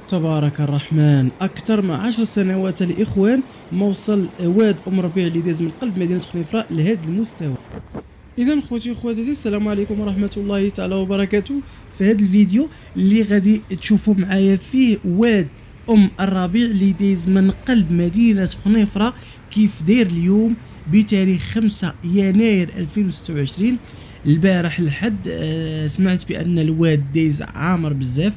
تبارك الرحمن. أكثر من 10 سنوات الإخوان ما وصل واد أم ربيع اللي داز من قلب مدينة خنيفرة لهذا المستوى. إذا خوتي خواتاتي، السلام عليكم ورحمة الله تعالى وبركاته. في هذا الفيديو اللي غادي تشوفوا معايا فيه واد أم الربيع اللي داز من قلب مدينة خنيفرة كيف داير اليوم بتاريخ 5 يناير 2026. البارح الحد سمعت بأن الواد دايز عامر بزاف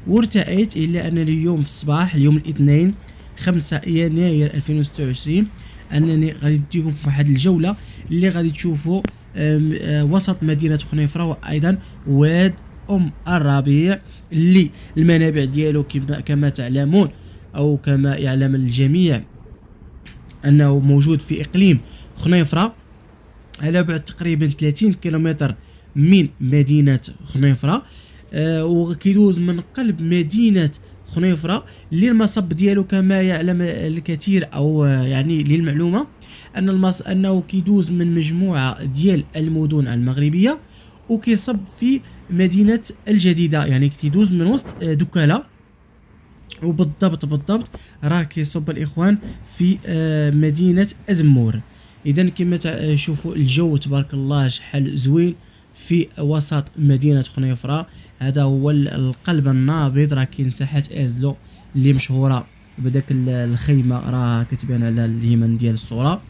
وارتأيت إلى أن اليوم في الصباح، اليوم الاثنين 5 يناير 2026، أنني غادي نديكم في واحد الجولة اللي غادي تشوفوا وسط مدينة خنيفرة، وأيضا واد أم الربيع اللي المنابع ديالو كما تعلمون أو كما يعلم الجميع أنه موجود في إقليم خنيفرة على بعد تقريبا 30 كيلومتر من مدينة خنيفرة، وكيدوز من قلب مدينة خنيفرة اللي المصب ديالو كما يعلم الكثير أو يعني للمعلومة أنه كيدوز من مجموعة ديال المدن المغربية وكيصب في مدينة الجديدة، يعني كيدوز من وسط دكالة، وبالضبط راه كيصب الإخوان في مدينة أزمور. إذا كما تشوفوا الجو تبارك الله شحال زوين في وسط مدينة خنيفرة. هذا هو القلب النابض، راه كاين ساحة ازلو اللي مشهورة بداك الخيمة راه كتبان على اليمين ديال الصورة.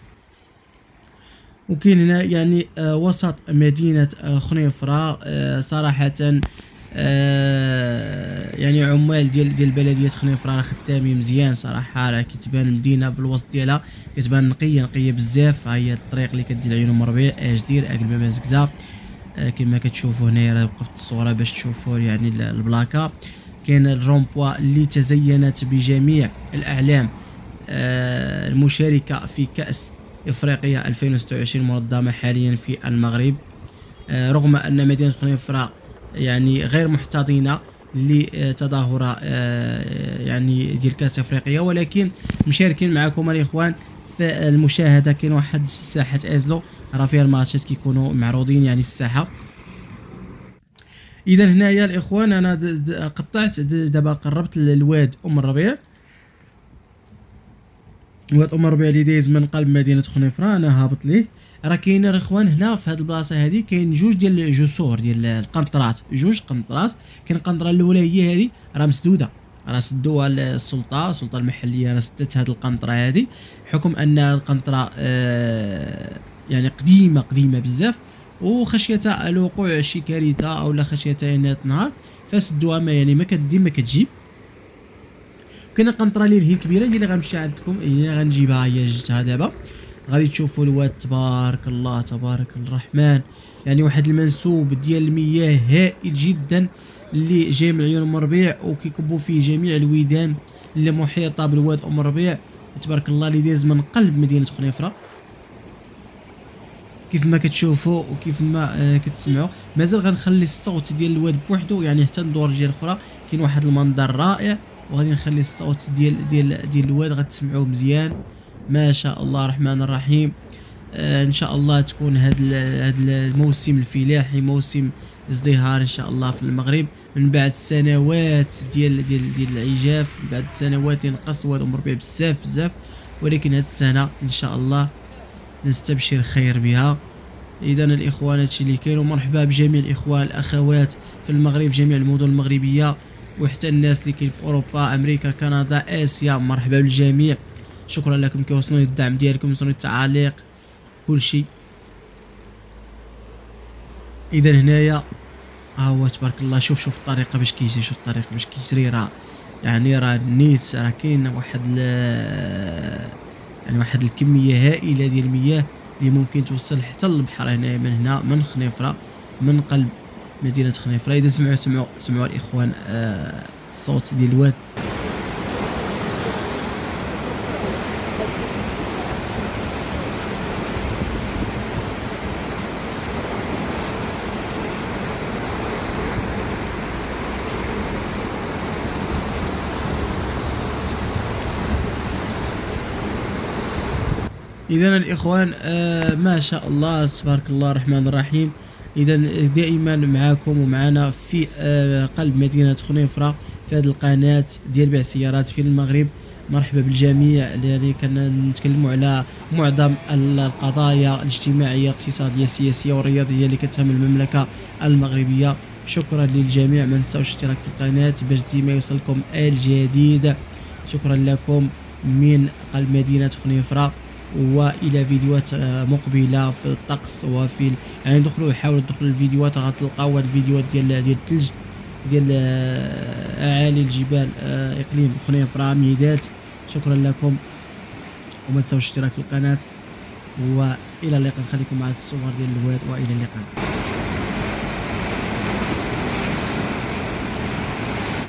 وكاين هنا يعني وسط مدينة خنيفرة صراحة يعني عمال ديال بلدية خنيفرة راه خدامين مزيان صراحة، راه كتبان المدينة بالوسط ديالها كتبان نقية بزاف. ها هي الطريق اللي كدير عيون ام ربيع اجدير قبل ما مزكزة كما كتشوفوا هنايا. راه وقفت الصورة باش تشوفوا يعني البلاكة. كاين الرومبوا اللي تزينت بجميع الاعلام المشاركة في كأس افريقيا 2026 منظمة حاليا في المغرب، رغم ان مدينة خنيفرة يعني غير محتضنة لتظاهرة يعني ديال كأس افريقيا، ولكن مشاركين معكم الاخوان في المشاهدة. كاين واحد ساحة ازلو راه فيها الماتشات كيكونوا معروضين يعني في الساحة. اذا هنايا الاخوان انا قطعت دابا قربت للواد ام الربيع. واد ام الربيع اللي دايز من قلب مدينة خنيفرة انا هابط ليه. راه كاين الاخوان هنا في هذه البلاصه هذه كاين جوج ديال الجسور ديال القنطرات، جوج قنطرات. كاين القنطره الاولى هي هذه راه مسدوده، راه سدوها السلطه المحليه، راه سدت هذه القنطره هذه حكم ان القنطره يعني قديمه بزاف، وخشيه الوقوع شي كارثه او لا خشيه انها تنهار فسدوها، ما يعني ما كدي ما كتجيب. كاين القنطره اللي هي الكبيره اللي غنمشي عندكم اللي غنجيبها هي جبتها دابا. غادي تشوفوا الواد تبارك الله تبارك الرحمن، يعني واحد المنسوب ديال المياه هائل جدا اللي جاي من عيون ام ربيع وكيكبوا فيه جميع الويدان اللي محيطه بالواد ام ربيع تبارك الله اللي داز من قلب مدينه خنيفره. كيف ما كتشوفوا وكيف ما كتسمعوا مازال غنخلي الصوت ديال الواد بوحدو يعني حتى ندور الجهه الاخرى. كاين واحد المنظر رائع وغادي نخلي الصوت ديال الواد غتسمعوه مزيان. ما شاء الله الرحمن الرحيم. ان شاء الله تكون هاد الموسم الفلاحي موسم ازدهار ان شاء الله في المغرب من بعد سنوات ديال العجاف، من بعد سنوات ينقص واد ام ربيع بزاف، ولكن هاد السنه ان شاء الله نستبشر خير بها. اذا الاخوان هادشي اللي كاين، ومرحبا بجميع الاخوان الاخوات في المغرب، جميع المدن المغربيه وحتى الناس اللي كاين في اوروبا امريكا كندا اسيا، مرحبا بالجميع. شكرا لكم كيوصلوني الدعم ديالكم، يوصلوني التعاليق كل شيء. اذا هنايا ها هو تبارك الله. شوف الطريقه باش كيجري، شوف الطريقه باش كيجري، راه يعني راه النيت راه كاين يعني واحد الكميه هائله ديال المياه اللي ممكن توصل حتى للبحر هنا من خنيفره من قلب مدينه خنيفره. اذا سمعوا الاخوان الصوت ديال الواد. اذا الاخوان ما شاء الله تبارك الله الرحمن الرحيم. اذا دائما معكم ومعنا في قلب مدينة خنيفرة في هذه القناه ديال بيع السيارات في المغرب. مرحبا بالجميع. يعني كنتكلموا على معظم القضايا الاجتماعيه الاقتصاديه السياسيه والرياضيه اللي كتهم المملكه المغربيه. شكرا للجميع، ما تنساوش الاشتراك في القناه باش ديما يوصلكم الجديد. شكرا لكم من قلب مدينه خنيفره، والى فيديوهات مقبله في الطقس وفي يعني دخلوا حاولوا تدخلوا الفيديوهات، غتلقاو هاد الفيديوهات ديال الثلج ديال اعالي الجبال اقليم خنيفره ميدات. شكرا لكم، وما تنساوش الاشتراك في القناه، والى اللقاء. نخليكم مع الصور ديال الواد، والى اللقاء.